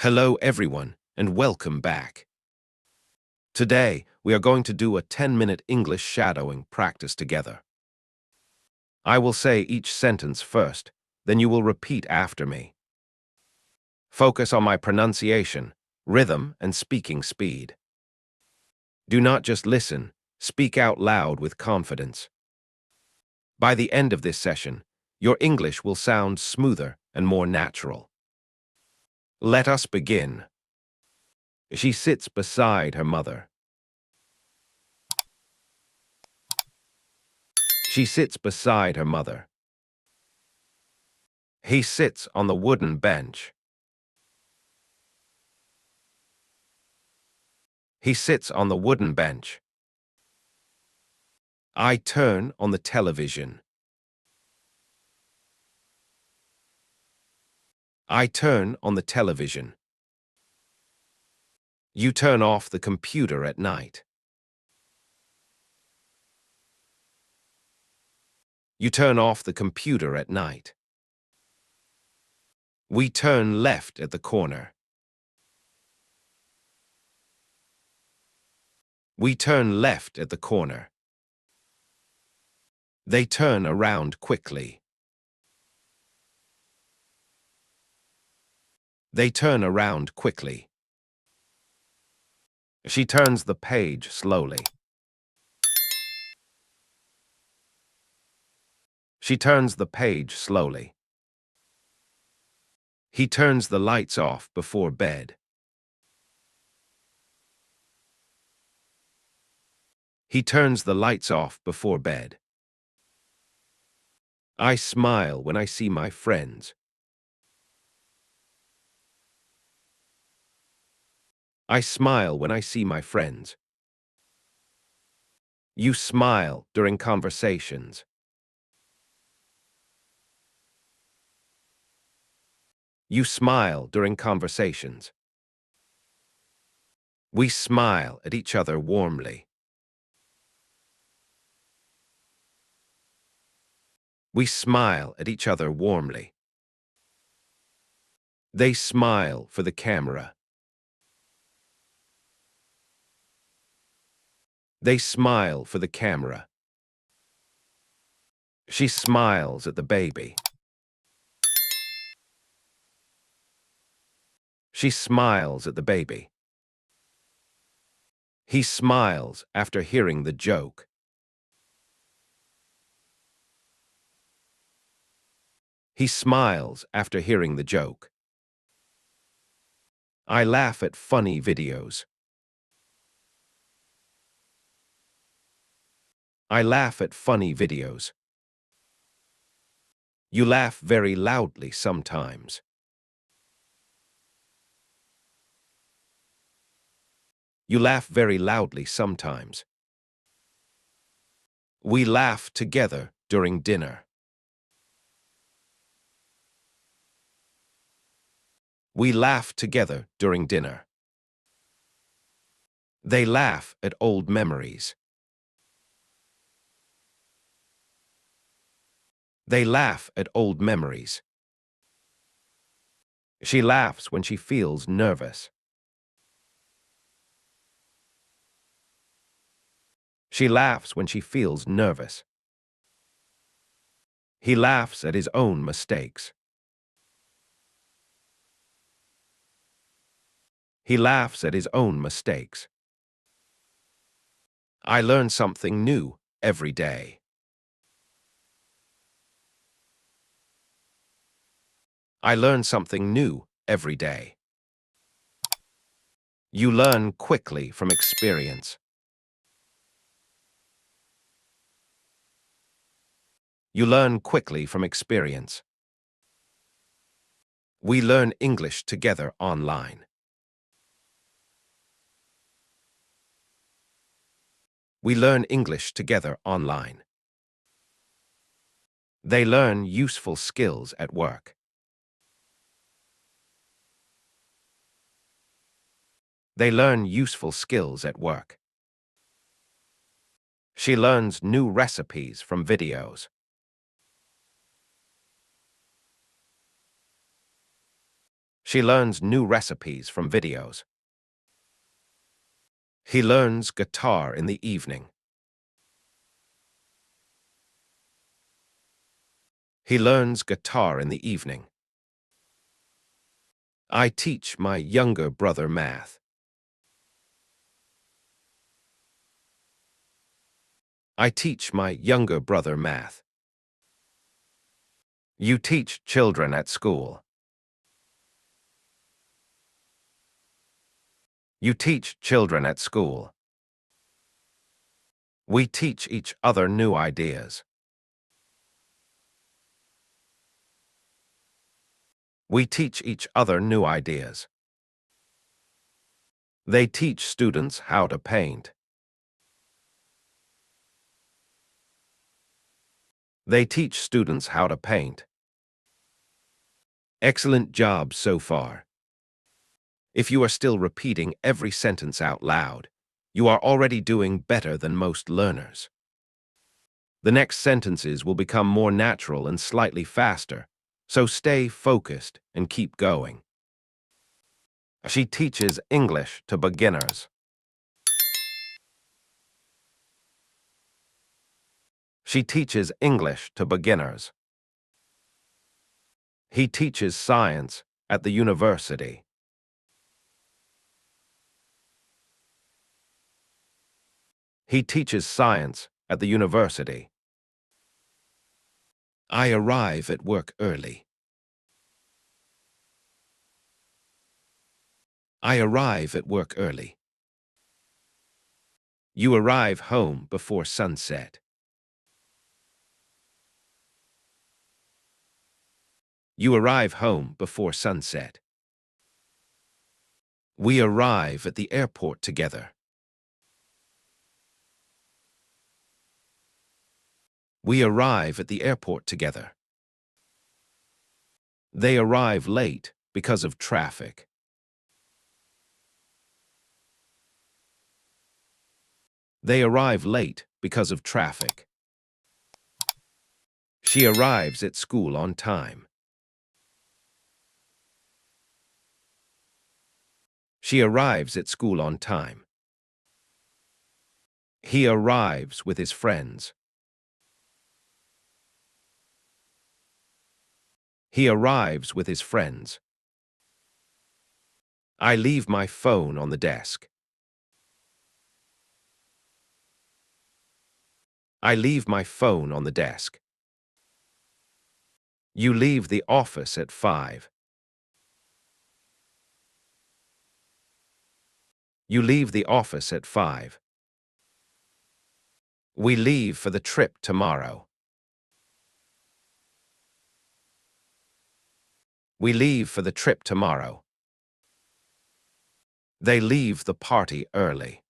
Hello everyone, and welcome back. Today, we are going to do a 10-minute English shadowing practice together. I will say each sentence first, then you will repeat after me. Focus on my pronunciation, rhythm, and speaking speed. Do not just listen, speak out loud with confidence. By the end of this session, your English will sound smoother and more natural. Let us begin. She sits beside her mother. She sits beside her mother. He sits on the wooden bench. He sits on the wooden bench. I turn on the television. I turn on the television. You turn off the computer at night. You turn off the computer at night. We turn left at the corner. We turn left at the corner. They turn around quickly. They turn around quickly. She turns the page slowly. She turns the page slowly. He turns the lights off before bed. He turns the lights off before bed. I smile when I see my friends. I smile when I see my friends. You smile during conversations. You smile during conversations. We smile at each other warmly. We smile at each other warmly. They smile for the camera. They smile for the camera. She smiles at the baby. She smiles at the baby. He smiles after hearing the joke. He smiles after hearing the joke. I laugh at funny videos. I laugh at funny videos. You laugh very loudly sometimes. You laugh very loudly sometimes. We laugh together during dinner. We laugh together during dinner. They laugh at old memories. They laugh at old memories. She laughs when she feels nervous. She laughs when she feels nervous. He laughs at his own mistakes. He laughs at his own mistakes. I learn something new every day. I learn something new every day. You learn quickly from experience. You learn quickly from experience. We learn English together online. We learn English together online. They learn useful skills at work. They learn useful skills at work. She learns new recipes from videos. She learns new recipes from videos. He learns guitar in the evening. He learns guitar in the evening. I teach my younger brother math. I teach my younger brother math. You teach children at school. You teach children at school. We teach each other new ideas. We teach each other new ideas. They teach students how to paint. They teach students how to paint. Excellent job so far. If you are still repeating every sentence out loud, you are already doing better than most learners. The next sentences will become more natural and slightly faster, so stay focused and keep going. She teaches English to beginners. She teaches English to beginners. He teaches science at the university. He teaches science at the university. I arrive at work early. I arrive at work early. You arrive home before sunset. You arrive home before sunset. We arrive at the airport together. We arrive at the airport together. They arrive late because of traffic. They arrive late because of traffic. She arrives at school on time. She arrives at school on time. He arrives with his friends. He arrives with his friends. I leave my phone on the desk. I leave my phone on the desk. You leave the office at 5. You leave the office at 5. We leave for the trip tomorrow. We leave for the trip tomorrow. They leave the party early.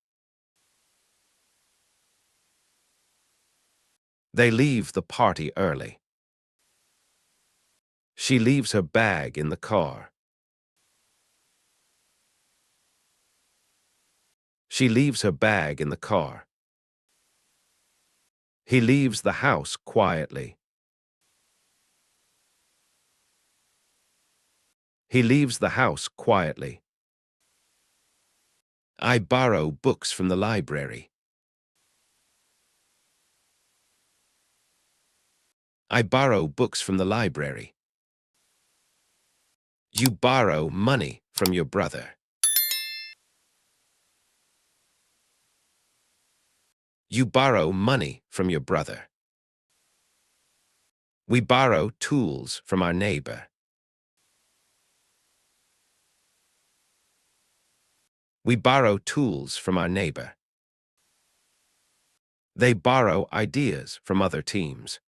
They leave the party early. She leaves her bag in the car. She leaves her bag in the car. He leaves the house quietly. He leaves the house quietly. I borrow books from the library. I borrow books from the library. You borrow money from your brother. You borrow money from your brother. We borrow tools from our neighbor. We borrow tools from our neighbor. They borrow ideas from other teams.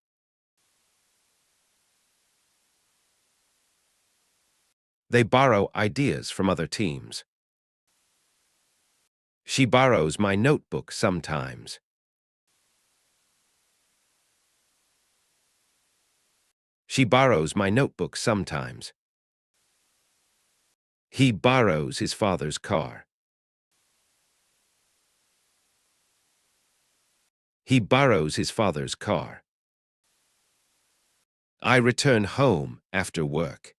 They borrow ideas from other teams. She borrows my notebook sometimes. She borrows my notebook sometimes. He borrows his father's car. He borrows his father's car. I return home after work.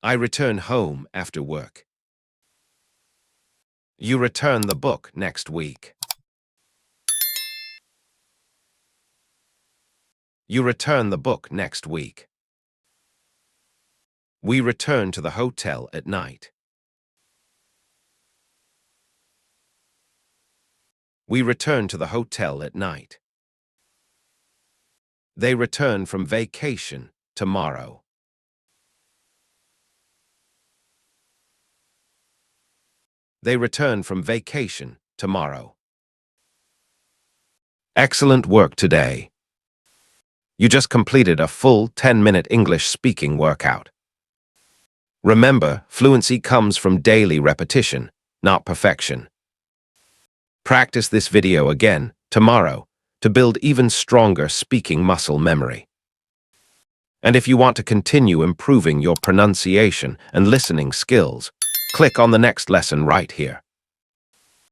I return home after work. You return the book next week. You return the book next week. We return to the hotel at night. We return to the hotel at night. They return from vacation tomorrow. They return from vacation tomorrow. Excellent work today. You just completed a full 10-minute English speaking workout. Remember, fluency comes from daily repetition, not perfection. Practice this video again tomorrow to build even stronger speaking muscle memory. And if you want to continue improving your pronunciation and listening skills, click on the next lesson right here.